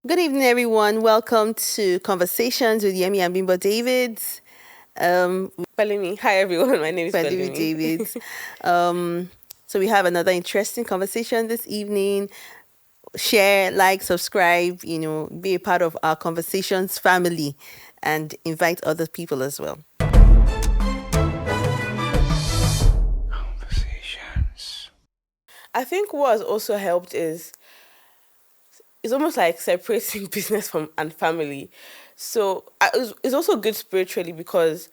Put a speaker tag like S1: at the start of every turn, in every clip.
S1: Good evening, everyone. Welcome to Conversations with Yemi and Bimbo Davids.
S2: Pelumi. Hi everyone, my name is
S1: Pelumi
S2: Pelumi.
S1: Davids. um, so we have another interesting conversation this evening. Share, like, subscribe. Be a part of our conversations family, and invite other people as well.
S3: Conversations.
S2: I think what has also helped is it's almost like separating business from and family. So it's also good spiritually because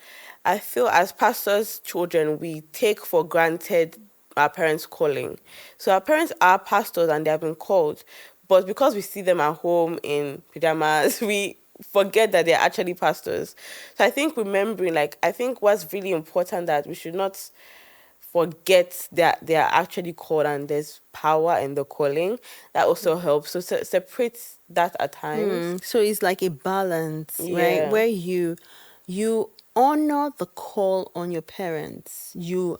S2: I feel as pastors' children we take for granted our parents' calling. So our parents are pastors and they have been called, but because we see them at home in pajamas, we forget that they're actually pastors. So I think remembering, like, I think what's really important that we should not forget that they are actually called and there's power in the calling. That also helps. So separate that at times.
S1: So it's like a balance, right?
S2: Yeah.
S1: Where you honor the call on your parents, you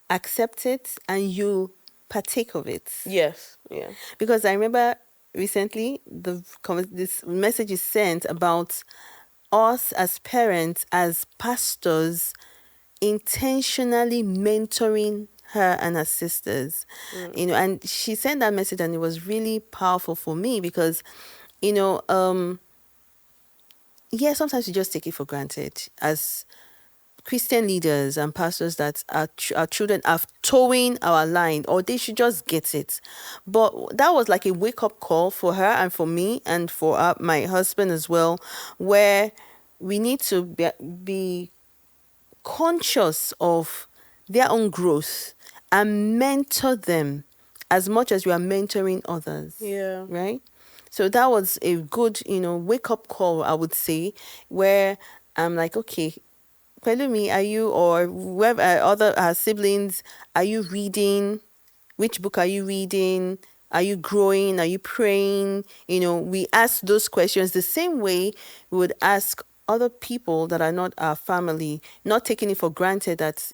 S1: accept it, and you partake of it.
S2: Yes. Yeah.
S1: Because I remember recently this message is sent about us as parents, as pastors, intentionally mentoring her and her sisters. And she sent that message, and it was really powerful for me because, you know, um, yeah, sometimes you just take it for granted as Christian leaders and pastors that our children are towing our line, or they should just get it. But that was like a wake up call for her and for me and for my husband as well, where we need to be conscious of their own growth and mentor them as much as we are mentoring others.
S2: Yeah.
S1: Right? So that was a good, wake up call, I would say, where I'm like, okay, Pelumi, are you, or whoever, other siblings, are you reading? Which book are you reading? Are you growing? Are you praying? We ask those questions the same way we would ask other people that are not our family, not taking it for granted that,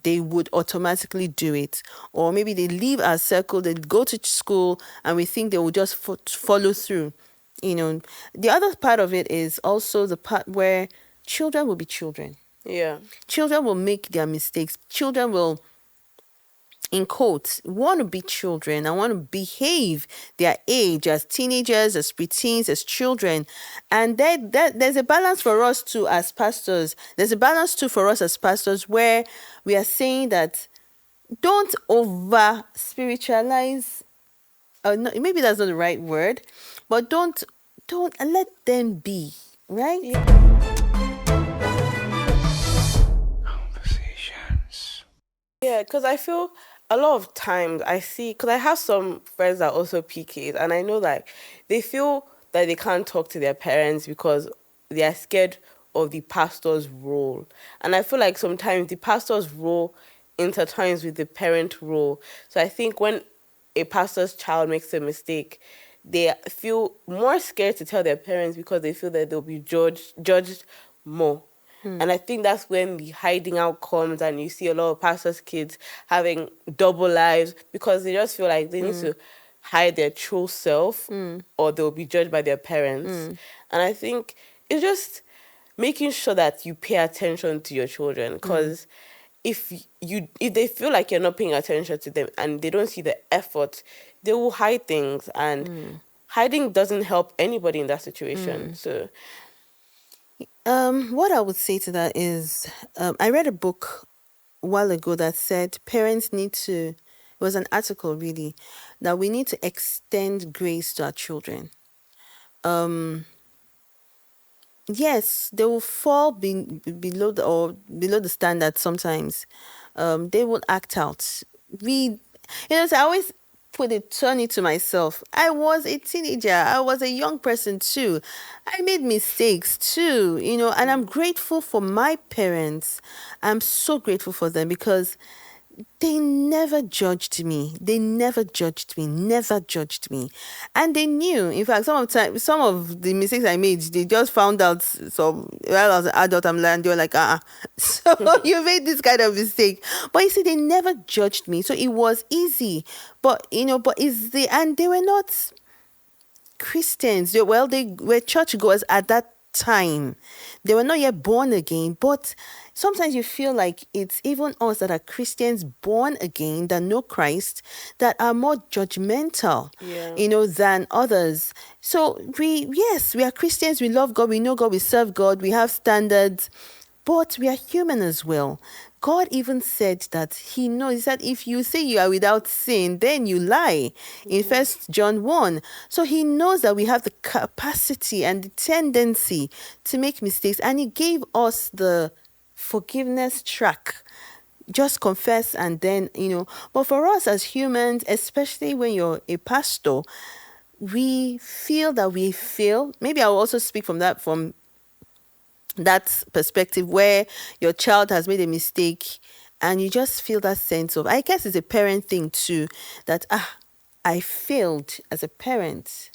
S1: they would automatically do it. Or maybe they leave our circle, they go to school, and we think they will just follow through. The other part of it is also the part where children will be children.
S2: Yeah.
S1: Children will make their mistakes. Children will, in quotes, want to be children and want to behave their age as teenagers, as preteens, as children. And there's a balance for us too as pastors. There's a balance too for us as pastors where we are saying that don't over spiritualize. No, maybe that's not the right word, but don't let them be, right?
S3: Conversations.
S2: Yeah, because I feel a lot of times I see, because I have some friends that are also PKs, and I know that they feel that they can't talk to their parents because they are scared of the pastor's role. And I feel like sometimes the pastor's role intertwines with the parent role. So I think when a pastor's child makes a mistake, they feel more scared to tell their parents because they feel that they'll be judged more. And I think that's when the hiding out comes, and you see a lot of pastors' kids having double lives because they just feel like they need to hide their true self or they'll be judged by their parents. And I think it's just making sure that you pay attention to your children, because if they feel like you're not paying attention to them and they don't see the effort, they will hide things, and hiding doesn't help anybody in that situation. So
S1: What I would say to that is, I read a book a while ago that said parents need to, it was an article really, that we need to extend grace to our children. Yes, they will fall below the standard sometimes. They will act out. So I always turn it to myself. I was a teenager. I was a young person too. I made mistakes too, and I'm grateful for my parents. I'm so grateful for them because they never judged me. They never judged me. Never judged me. And they knew. In fact, some of the mistakes I made, they just found out. So while I was an adult, I'm like, they were like, so you made this kind of mistake. But you see, they never judged me. So it was easy. But and they were not Christians. Well, they were churchgoers at that time. They were not yet born again, but sometimes you feel like it's even us that are Christians born again that know Christ that are more judgmental,
S2: Yeah.
S1: than others. So yes, we are Christians, we love God, we know God, we serve God, we have standards, but we are human as well. God even said that he knows. He said, if you say you are without sin, then you lie in
S2: Yeah.
S1: First John 1. So he knows that we have the capacity and the tendency to make mistakes. And he gave us the forgiveness track. Just confess and then, But for us as humans, especially when you're a pastor, we feel that we fail. Maybe I'll also speak from that perspective where your child has made a mistake and you just feel that sense of, I guess it's a parent thing too, that I failed as a parent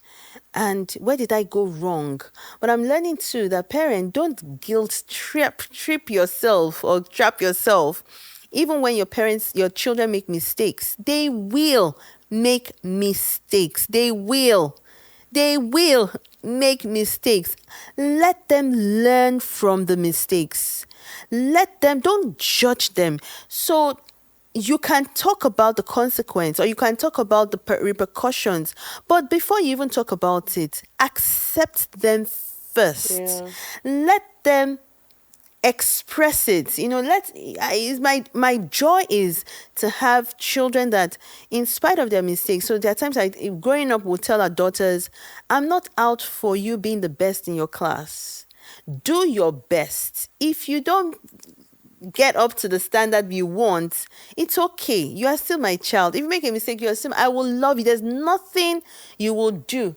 S1: and where did I go wrong? But I'm learning too that parent, don't guilt trip yourself or trap yourself. Even when your children make mistakes, they will make mistakes. They will make mistakes. Let them learn from the mistakes. Don't judge them. So you can talk about the consequence or you can talk about the repercussions. But before you even talk about it, accept them first.
S2: Yeah.
S1: Let them express it. My joy is to have children that, in spite of their mistakes, so there are times growing up, we'll tell our daughters, I'm not out for you being the best in your class. Do your best. If you don't get up to the standard you want, it's okay. You are still my child. If you make a mistake, I will love you. There's nothing you will do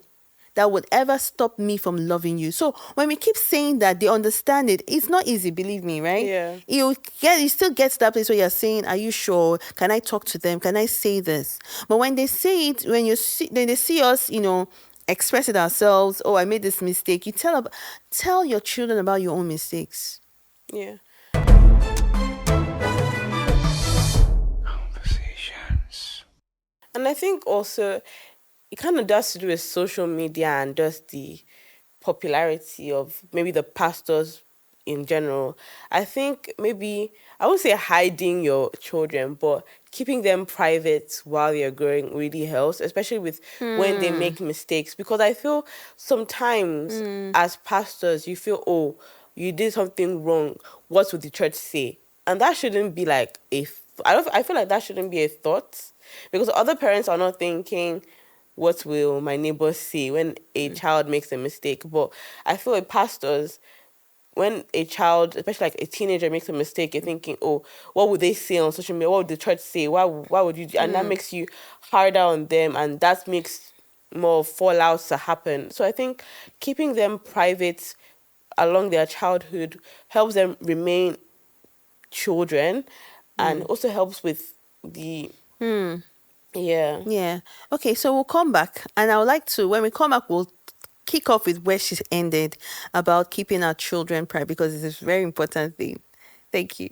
S1: that would ever stop me from loving you. So when we keep saying that, they understand it. It's not easy, believe me, right?
S2: Yeah.
S1: You still get to that place where you're saying, are you sure? Can I talk to them? Can I say this? But when they say it, when they see us, express it ourselves, oh, I made this mistake. You tell your children about your own mistakes.
S2: Yeah.
S3: Conversations.
S2: And I think also it kind of does to do with social media and just the popularity of maybe the pastors in general. I think maybe I would say hiding your children, but keeping them private while they're growing really helps, especially with when they make mistakes. Because I feel sometimes as pastors, you feel, oh, you did something wrong. What would the church say? And that shouldn't be like I feel like that shouldn't be a thought because other parents are not thinking, what will my neighbors say when a child makes a mistake? But I feel like pastors, when a child, especially like a teenager, makes a mistake, you're thinking, oh, what would they say on social media? What would the church say? Why would you do? And that makes you harder on them, and that makes more fallouts to happen. So I think keeping them private along their childhood helps them remain children and also helps with the yeah.
S1: Yeah. Okay, so we'll come back. And I would like to, when we come back, we'll kick off with where she ended about keeping our children private because it's a very important thing. Thank you.